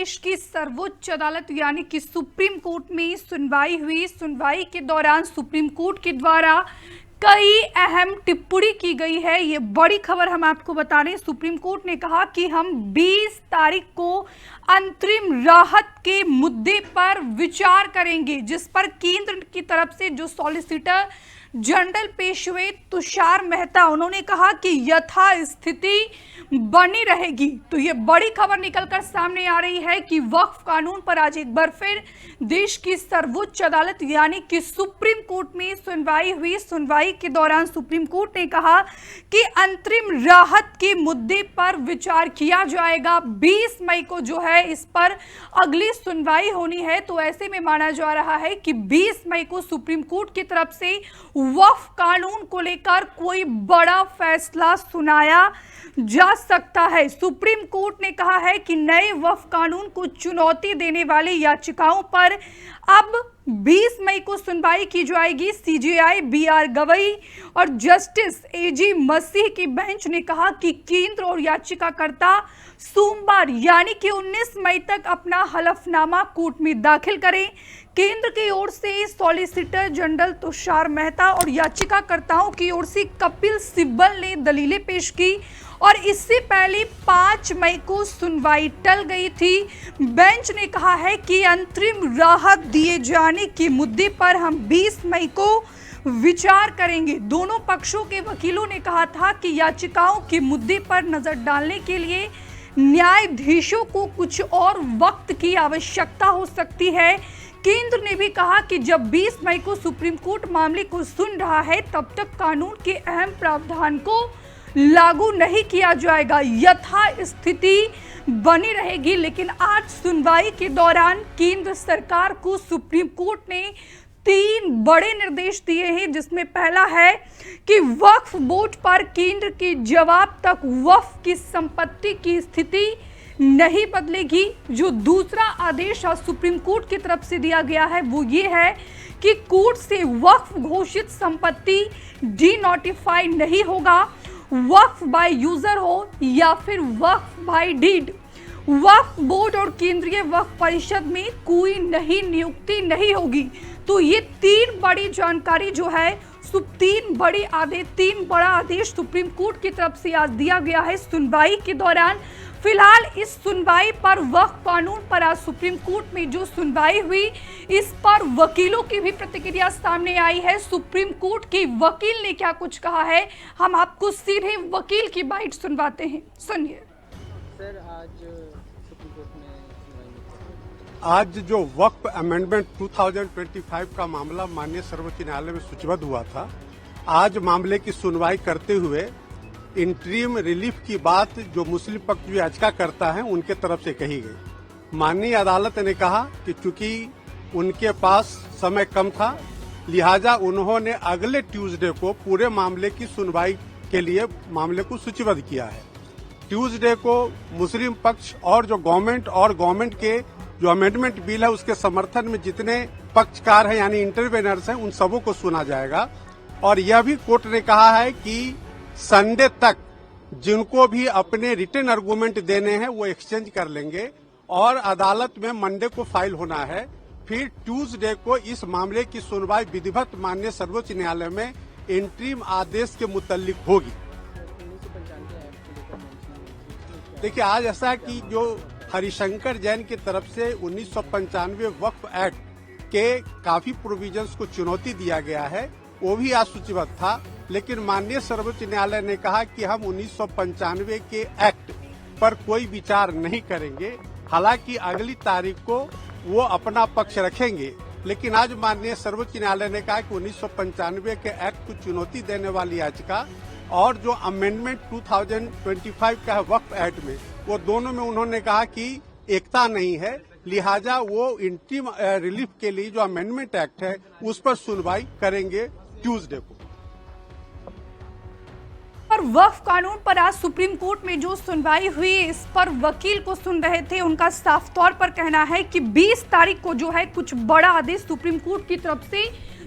देश की सर्वोच्च अदालत यानी कि सुप्रीम कोर्ट में सुनवाई हुई। सुनवाई के दौरान सुप्रीम कोर्ट के द्वारा कई अहम टिप्पणी की गई है। ये बड़ी खबर हम आपको बता रहे हैं। सुप्रीम कोर्ट ने कहा कि हम 20 तारीख को अंतरिम राहत के मुद्दे पर विचार करेंगे, जिस पर केंद्र की तरफ से जो सॉलिसिटर जनरल पेश हुए तुषार मेहता, उन्होंने कहा कि यथास्थिति बनी रहेगी। तो ये बड़ी खबर निकलकर सामने आ रही है कि वक्फ कानून पर आज एक बार फिर देश की सर्वोच्च अदालत यानी कि सुप्रीम कोर्ट में सुनवाई हुई। सुनवाई के दौरान सुप्रीम कोर्ट ने कहा कि अंतरिम राहत के मुद्दे पर विचार किया जाएगा। 20 मई को जो है इस पर अगली सुनवाई होनी है। तो ऐसे में माना जा रहा है कि 20 मई को सुप्रीम कोर्ट की तरफ से वक्फ कानून को लेकर कोई बड़ा फैसला सुनाया जा सकता है। सुप्रीम कोर्ट ने कहा है कि नए वक्फ कानून को चुनौती देने वाली याचिकाओं पर अब 20 मई को सुनवाई की जाएगी। सीजेआई बीआर गवई और जस्टिस एजी मसीह की बेंच ने कहा कि केंद्र और याचिकाकर्ता सोमवार यानी कि 19 मई तक अपना हलफनामा कोर्ट में दाखिल करें। केंद्र की ओर से सॉलिसिटर जनरल तुषार मेहता और याचिकाकर्ताओं की ओर से कपिल सिब्बल ने दलीलें पेश की और इससे पहले 5 मई को सुनवाई टल गई थी। बेंच ने कहा है कि अंतरिम राहत दिए जाने के मुद्दे पर हम 20 मई को विचार करेंगे। दोनों पक्षों के वकीलों ने कहा था कि याचिकाओं के मुद्दे पर नजर डालने के लिए न्यायाधीशों को कुछ और वक्त की आवश्यकता हो सकती है। केंद्र ने भी कहा कि जब 20 मई को सुप्रीम कोर्ट मामले को सुन रहा है तब तक कानून के अहम प्रावधान को लागू नहीं किया जाएगा, यथास्थिति बनी रहेगी। लेकिन आज सुनवाई के दौरान केंद्र सरकार को सुप्रीम कोर्ट ने 3 बड़े निर्देश दिए हैं, जिसमें पहला है कि वक्फ बोर्ड पर केंद्र के जवाब तक वक्फ की संपत्ति की स्थिति नहीं बदलेगी। जो दूसरा आदेश आज सुप्रीम कोर्ट की तरफ से दिया गया है वो ये है कि कोर्ट से वक्फ घोषित संपत्ति डीनोटिफाई नहीं होगा, वक्फ बाय यूजर हो या फिर वक्फ बाय डीड। वक्फ बोर्ड और केंद्रीय वक्फ परिषद में कोई नई नियुक्ति नहीं होगी। तो ये 3 बड़ी जानकारी जो है 3 बड़ा आदेश सुप्रीम कोर्ट की तरफ से आज दिया गया है सुनवाई के दौरान। फिलहाल इस सुनवाई पर वक्फ कानून पर आज सुप्रीम कोर्ट में जो सुनवाई हुई इस पर वकीलों की भी प्रतिक्रिया सामने आई है। सुप्रीम कोर्ट के वकील ने क्या कुछ कहा है, हम आपको सीधे वकील की बाइट सुनवाते हैं, सुनिए। सर, आज सुप्रीम कोर्ट में आज जो वक्फ अमेंडमेंट 2025 का मामला माननीय सर्वोच्च न्यायालय में सूचीबद्ध हुआ था, आज मामले की सुनवाई करते हुए इंटरिम रिलीफ की बात जो मुस्लिम पक्ष जो याचिका करता है उनके तरफ से कही गई। माननीय अदालत ने कहा कि चूंकि उनके पास समय कम था, लिहाजा उन्होंने अगले ट्यूसडे को पूरे मामले की सुनवाई के लिए मामले को सूचीबद्ध किया है। ट्यूसडे को मुस्लिम पक्ष और जो गवर्नमेंट के जो अमेंडमेंट बिल है उसके समर्थन में जितने पक्षकार हैं यानी इंटरवेनर्स हैं उन सबों को सुना जाएगा। और यह भी कोर्ट ने कहा है कि संडे तक जिनको भी अपने रिटन आर्गूमेंट देने हैं वो एक्सचेंज कर लेंगे और अदालत में मंडे को फाइल होना है। फिर ट्यूसडे को इस मामले की सुनवाई विधिवत माननीय सर्वोच्च न्यायालय में इंटरिम आदेश के मुतालिक होगी। देखिए, आज ऐसा है कि जो हरिशंकर जैन की तरफ से 1995 वक्फ एक्ट के काफी प्रोविजंस को चुनौती दिया गया है, वो भी आज सूचीबद्ध था। लेकिन माननीय सर्वोच्च न्यायालय ने कहा कि हम 1995 के एक्ट पर कोई विचार नहीं करेंगे। हालांकि अगली तारीख को वो अपना पक्ष रखेंगे, लेकिन आज माननीय सर्वोच्च न्यायालय ने कहा कि 1995 के एक्ट को चुनौती देने वाली याचिका और जो अमेंडमेंट 2025 का है वक्फ एक्ट में, वो दोनों में उन्होंने कहा कि एकता नहीं है। लिहाजा वो इंटरिम रिलीफ के लिए जो अमेंडमेंट एक्ट है उस पर सुनवाई करेंगे ट्यूसडे को। पर वक्फ कानून पर आज सुप्रीम कोर्ट में जो सुनवाई हुई इस पर वकील को सुन रहे थे, उनका साफ तौर पर कहना है कि 20 तारीख को जो है कुछ बड़ा आदेश सुप्रीम कोर्ट की तरफ से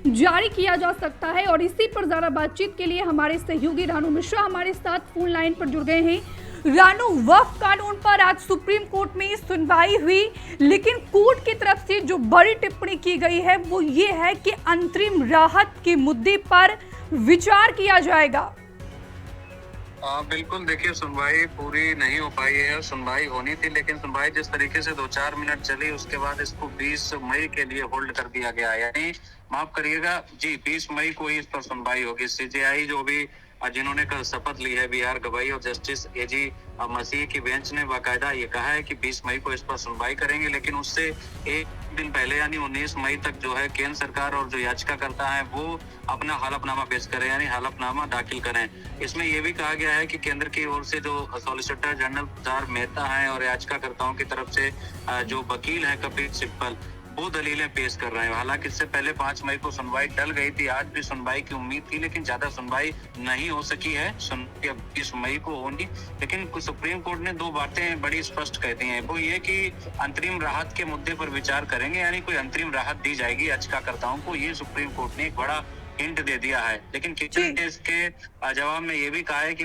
जारी किया जा सकता है। और इसी पर ज्यादा बातचीत के लिए हमारे सहयोगी रानू मिश्रा हमारे साथ फोन लाइन पर जुड़ गए हैं। रानू, वक्फ कानून पर आज सुप्रीम कोर्ट में सुनवाई हुई, लेकिन कोर्ट की तरफ से जो बड़ी टिप्पणी की गई है वो ये है कि अंतरिम राहत के मुद्दे पर विचार किया जाएगा। बिल्कुल, देखिए सुनवाई पूरी नहीं हो पाई है। सुनवाई होनी थी, लेकिन सुनवाई जिस तरीके से 2-4 मिनट चली उसके बाद इसको 20 मई के लिए होल्ड कर दिया गया है। यानी माफ करिएगा जी, 20 मई को ही इस पर सुनवाई होगी। सीजेआई जो भी जिन्होंने कल शपथ ली है, BR गवाई और जस्टिस AG मसीह की बेंच ने बाकायदा ये कहा है कि 20 मई को इस पर सुनवाई करेंगे, लेकिन उससे एक दिन पहले यानी 19 मई तक जो है केंद्र सरकार और जो याचिकाकर्ता है वो अपना हलफनामा पेश करें, यानी हलफनामा दाखिल करें। इसमें यह भी कहा गया है कि केंद्र की ओर से जो सॉलिसिटर जनरल तुषार मेहता है और याचिकाकर्ताओं की तरफ से जो वकील है कपिल सिब्बल, वो दलीलें पेश कर रहे हैं। हालांकि इससे पहले 5 मई को सुनवाई टल गई थी, आज भी सुनवाई की उम्मीद थी, लेकिन ज्यादा सुनवाई नहीं हो सकी है। सुनवाई अब 20 मई को होगी, लेकिन सुप्रीम कोर्ट ने 2 बातें बड़ी स्पष्ट कह दी हैं। वो ये कि अंतरिम राहत के मुद्दे पर विचार करेंगे, यानी कोई अंतरिम राहत दी जाएगी याचिकाकर्ताओं को। ये सुप्रीम कोर्ट ने एक बड़ा हिंट दे दिया है। लेकिन किचन केस के जवाब में ये भी कहा है कि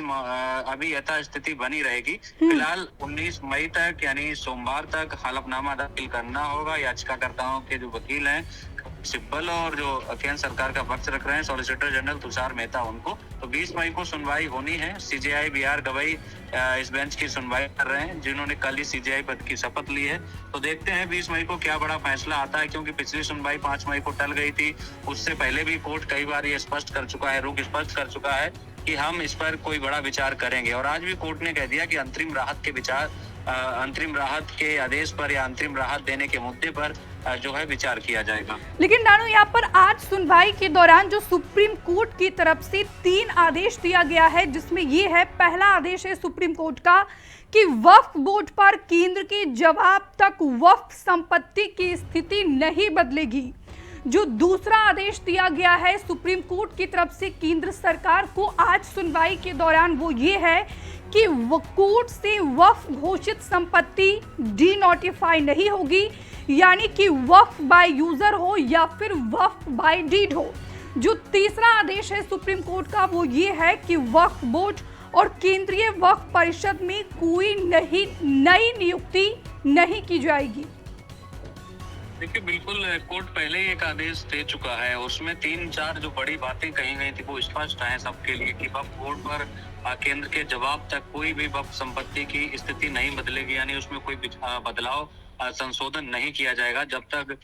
अभी यथास्थिति बनी रहेगी। फिलहाल 19 मई तक यानी सोमवार तक हलफनामा दाखिल करना होगा। याचिकाकर्ताओं के जो वकील हैं सिब्बल और जो केंद्र सरकार का पक्ष रख रहे हैं सॉलिसिटर जनरल तुषार मेहता, उनको तो 20 मई को सुनवाई होनी है। CJI BR गवाई इस बेंच की सुनवाई कर रहे हैं, जिन्होंने कल ही CJI पद की शपथ ली है। तो देखते हैं 20 मई को क्या बड़ा फैसला आता है, क्योंकि पिछली सुनवाई 5 मई को टल गई थी। उससे पहले भी कोर्ट कई बार ये स्पष्ट कर चुका है, रुख स्पष्ट कर चुका है कि हम इस पर कोई बड़ा विचार करेंगे। और आज भी कोर्ट ने कह दिया कि अंतरिम राहत के विचार, अंतरिम राहत के आदेश पर या अंतरिम राहत देने के मुद्दे पर जो है विचार किया जाएगा। लेकिन नानू, यहाँ पर आज सुनवाई के दौरान जो सुप्रीम कोर्ट की तरफ से 3 आदेश दिया गया है, जिसमें ये है, पहला आदेश है सुप्रीम कोर्ट का कि वक्फ बोर्ड पर केंद्र के जवाब तक वक्फ संपत्ति की स्थिति नहीं बदलेगी। जो दूसरा आदेश दिया गया है सुप्रीम कोर्ट की तरफ से केंद्र सरकार को आज सुनवाई के दौरान, वो ये है कि कोर्ट से वक्फ घोषित संपत्ति डीनोटिफाई नहीं होगी, यानी कि वक्फ बाय यूजर हो या फिर वक्फ बाय डीड हो। जो तीसरा आदेश है सुप्रीम कोर्ट का, वो ये है कि वक्फ बोर्ड और केंद्रीय वक्फ परिषद में कोई नई नियुक्ति नहीं की जाएगी। देखिए, बिल्कुल कोर्ट पहले ही एक आदेश दे चुका है, उसमें 3-4 जो बड़ी बातें कही गई थी वो स्पष्ट है सबके लिए कि वक्फ बोर्ड पर केंद्र के जवाब तक कोई भी वक्फ संपत्ति की स्थिति नहीं बदलेगी, यानी उसमें कोई बदलाव संशोधन नहीं किया जाएगा जब तक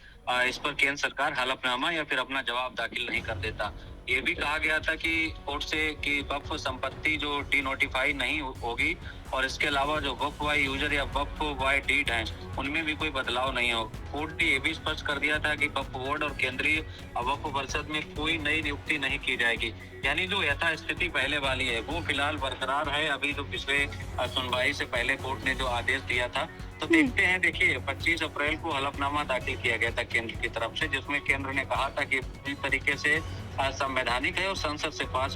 इस पर केंद्र सरकार हलफनामा या फिर अपना जवाब दाखिल नहीं कर देता। ये भी कहा गया था कि कोर्ट से कि वक्फ संपत्ति जो डीनोटिफाई नहीं होगी, और इसके अलावा जो वक्फ बाय यूजर या वक्फ बाय डीड हैं उनमें भी कोई बदलाव नहीं हो। कोर्ट ने ये भी स्पष्ट कर दिया था कि वक्फ बोर्ड और केंद्रीय वक्फ परिषद में कोई नई नियुक्ति नहीं की जाएगी, यानी जो यथास्थिति पहले वाली है वो फिलहाल बरकरार है। अभी जो पिछले सुनवाई से पहले कोर्ट ने जो आदेश दिया था, तो देखते हैं। देखिए, 25 अप्रैल को हलफनामा दाखिल किया गया था केंद्र की तरफ से, जिसमें केंद्र ने कहा था कि पूरी तरीके से संवैधानिक है और संसद से पास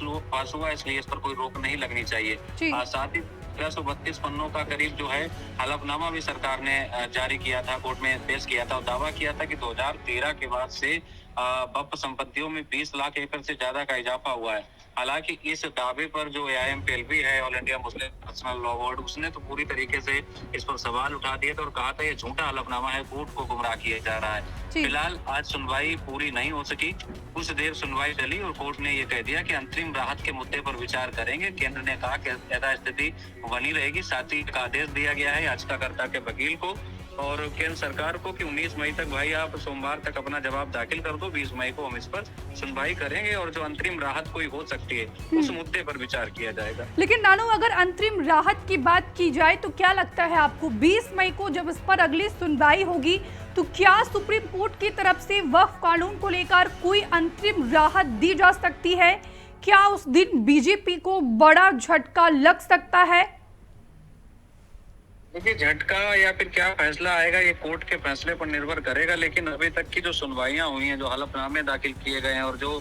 हुआ, इसलिए इस पर कोई रोक नहीं लगनी चाहिए। साथ ही 132 पन्नों का करीब जो है हलफनामा भी सरकार ने जारी किया था, कोर्ट में पेश किया था और दावा किया था कि 2013 के बाद से वक्फ संपत्तियों में 20 लाख एकड़ से ज्यादा का इजाफा हुआ है। हालांकि इस दावे पर जो AIMPLB है, all India Muslim personal law board, उसने तो पूरी तरीके से इस पर सवाल उठा दिया था और कहा था ये झूठा हलफनामा है, कोर्ट को गुमराह किया जा रहा है। फिलहाल आज सुनवाई पूरी नहीं हो सकी, कुछ देर सुनवाई चली और कोर्ट ने ये कह दिया कि अंतरिम राहत के मुद्दे पर विचार करेंगे। केंद्र ने कहा कि यथास्थिति बनी रहेगी। साथ ही एक आदेश दिया गया है याचिकाकर्ता के वकील को और केंद्र सरकार को कि 19 मई तक भाई आप सोमवार तक अपना जवाब दाखिल कर दो, 20 मई को हम इस पर सुनवाई करेंगे और जो अंतरिम राहत कोई हो सकती है उस मुद्दे पर विचार किया जाएगा। लेकिन नानू, अगर अंतरिम राहत की बात की जाए तो क्या लगता है आपको, 20 मई को जब इस पर अगली सुनवाई होगी तो क्या सुप्रीम कोर्ट की तरफ से वक्फ कानून को लेकर कोई अंतरिम राहत दी जा सकती है? क्या उस दिन बीजेपी को बड़ा झटका लग सकता है? देखिए, झटका या फिर क्या फैसला आएगा ये कोर्ट के फैसले पर निर्भर करेगा, लेकिन अभी तक की जो सुनवाइयां हुई हैं, जो हलफनामे दाखिल किए गए हैं और जो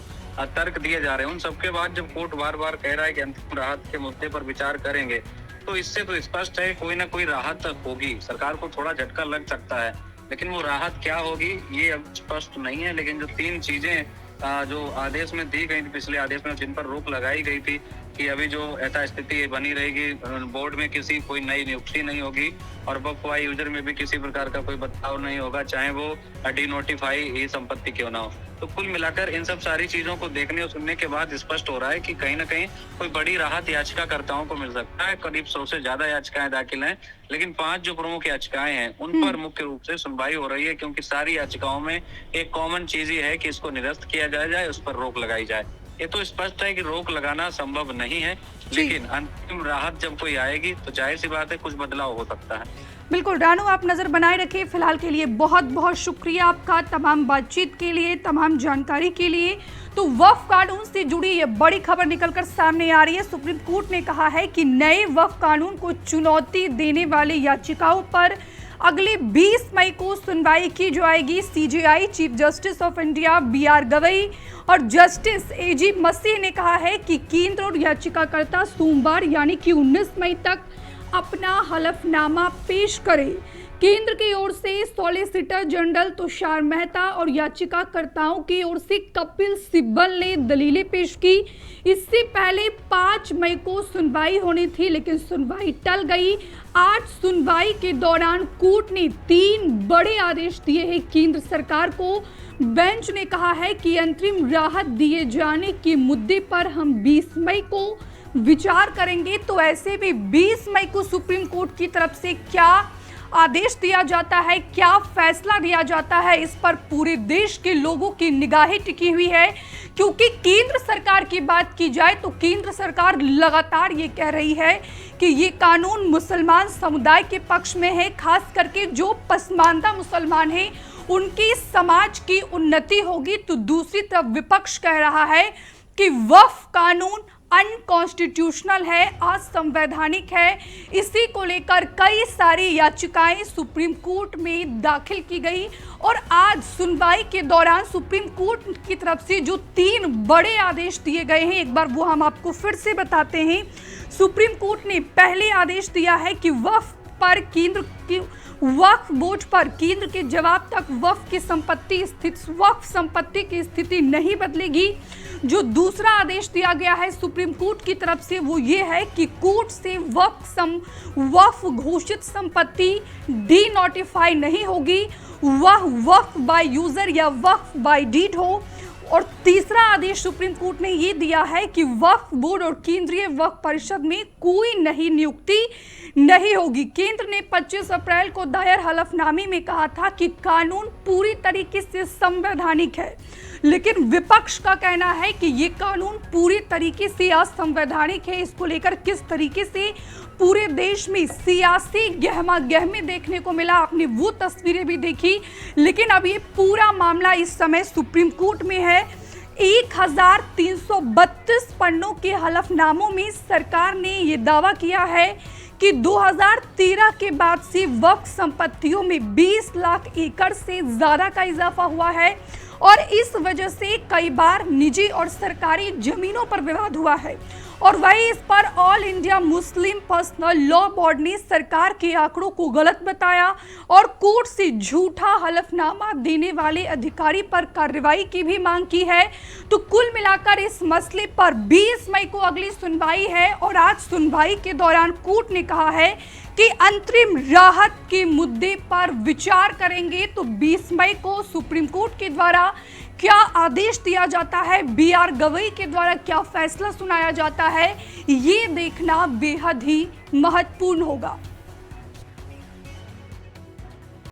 तर्क दिए जा रहे हैं, उन सबके बाद जब कोर्ट बार बार कह रहा है कि अंतरिम राहत के मुद्दे पर विचार करेंगे, तो इससे तो स्पष्ट है कोई ना कोई राहत होगी। सरकार को थोड़ा झटका लग सकता है, लेकिन वो राहत क्या होगी ये अब स्पष्ट नहीं है। लेकिन जो 3 चीजें जो आदेश में दी गई थी, पिछले आदेश में जिन पर रोक लगाई गई थी, कि अभी जो यथास्थिति बनी रहेगी, बोर्ड में किसी कोई नई नियुक्ति नहीं होगी और वक्फ वाई यूजर में भी किसी प्रकार का कोई बदलाव नहीं होगा, चाहे वो डिनोटिफाई ही संपत्ति क्यों ना हो। तो कुल मिलाकर इन सब सारी चीजों को देखने और सुनने के बाद स्पष्ट हो रहा है कि कहीं ना कहीं कोई बड़ी राहत याचिकाकर्ताओं को मिल सकता है। करीब 100 से ज्यादा याचिकाएं दाखिल हैं, लेकिन 5 जो प्रमुख याचिकाएं हैं उन पर मुख्य रूप से सुनवाई हो रही है, क्योंकि सारी याचिकाओं में एक कॉमन चीज ही है कि इसको निरस्त किया जाए, उस पर रोक लगाई जाए। ये तो स्पष्ट है कि रोक लगाना संभव नहीं है, लेकिन अंतिम राहत जब कोई आएगी तो जाहिर सी बात है कुछ बदलाव हो सकता है। बिल्कुल रानू, आप नजर बनाए रखें। फिलहाल के लिए बहुत बहुत शुक्रिया आपका, तमाम बातचीत के लिए, तमाम जानकारी के लिए। तो वक्फ कानून से जुड़ी ये बड़ी खबर निकलकर सामने आ रही है। सुप्रीम कोर्ट ने कहा है कि नए वक्फ कानून को चुनौती देने वाली याचिकाओं पर अगले 20 मई को सुनवाई की जाएगी। CJI chief justice of India BR Gavai और जस्टिस AG मसीह ने कहा है कि केंद्र और याचिकाकर्ता सोमवार यानी कि 19 मई तक अपना हलफनामा पेश करें। केंद्र की ओर से सॉलिसिटर जनरल तुषार मेहता और याचिकाकर्ताओं की ओर से कपिल सिब्बल ने दलीलें पेश की। इससे पहले 5 मई को सुनवाई होनी थी, लेकिन सुनवाई टल गई। आज सुनवाई के दौरान कोर्ट ने 3 बड़े आदेश दिए हैं केंद्र सरकार को। बेंच ने कहा है कि अंतरिम राहत दिए जाने के मुद्दे पर हम 20 मई को विचार करेंगे। तो ऐसे में 20 मई को सुप्रीम कोर्ट की तरफ से क्या आदेश दिया जाता है, क्या फैसला दिया जाता है, इस पर पूरे देश के लोगों की निगाहें टिकी हुई है। क्योंकि केंद्र सरकार की बात की जाए तो केंद्र सरकार लगातार ये कह रही है कि ये कानून मुसलमान समुदाय के पक्ष में है, खास करके जो पसमानदा मुसलमान हैं उनकी समाज की उन्नति होगी। तो दूसरी तरफ विपक्ष कह रहा है कि वक्फ कानून अनकॉन्स्टिट्यूशनल है, असंवैधानिक है। इसी को लेकर कई सारी याचिकाएं सुप्रीम कोर्ट में दाखिल की गई और आज सुनवाई के दौरान सुप्रीम कोर्ट की तरफ से जो 3 बड़े आदेश दिए गए हैं, एक बार वो हम आपको फिर से बताते हैं। सुप्रीम कोर्ट ने पहले आदेश दिया है कि वक्फ पर केंद्र की वक्फ बोर्ड पर केंद्र के जवाब तक वक्फ संपत्ति की स्थिति नहीं बदलेगी। जो दूसरा आदेश दिया गया है सुप्रीम कोर्ट की तरफ से वो ये है कि कोर्ट से वक्फ घोषित संपत्ति डीनोटिफाई नहीं होगी, वह वक्फ बाय यूजर या वक्फ बाय डीड हो। और तीसरा आदेश सुप्रीम कोर्ट ने ये दिया है कि वक्फ बोर्ड और केंद्रीय वक्फ परिषद में कोई नई नियुक्ति नहीं होगी। केंद्र ने 25 अप्रैल को दायर हलफनामे में कहा था कि कानून पूरी तरीके से संवैधानिक है, लेकिन विपक्ष का कहना है कि ये कानून पूरी तरीके से असंवैधानिक है। इसको लेकर किस तरीके से पूरे देश में सियासी गहमा-गहमी देखने को मिला, आपने वो तस्वीरें भी देखी। लेकिन अब ये पूरा मामला इस समय सुप्रीम कोर्ट में है। 1332 पन्नों के हलफनामों में सरकार ने ये दावा किया है कि 2013 के बाद से वक्फ संपत्तियों में 20 लाख एकड़ से ज़्यादा का इजाफा हुआ है और इस वजह से कई बार निजी और सरकारी जमीनों पर विवाद हुआ है। और वही इस पर all India Muslim personal law board ने सरकार के आंकड़ों को गलत बताया और कोर्ट से झूठा हलफनामा देने वाले अधिकारी पर कार्रवाई की भी मांग की है। तो कुल मिलाकर इस मसले पर 20 मई को अगली सुनवाई है और आज सुनवाई के दौरान कोर्ट ने कहा है कि अंतरिम राहत के मुद्दे पर विचार करेंगे। तो 20 मई को सुप्रीम कोर्ट के द्वारा क्या आदेश दिया जाता है, BR गवई के द्वारा क्या फैसला सुनाया जाता है, ये देखना बेहद ही महत्वपूर्ण होगा।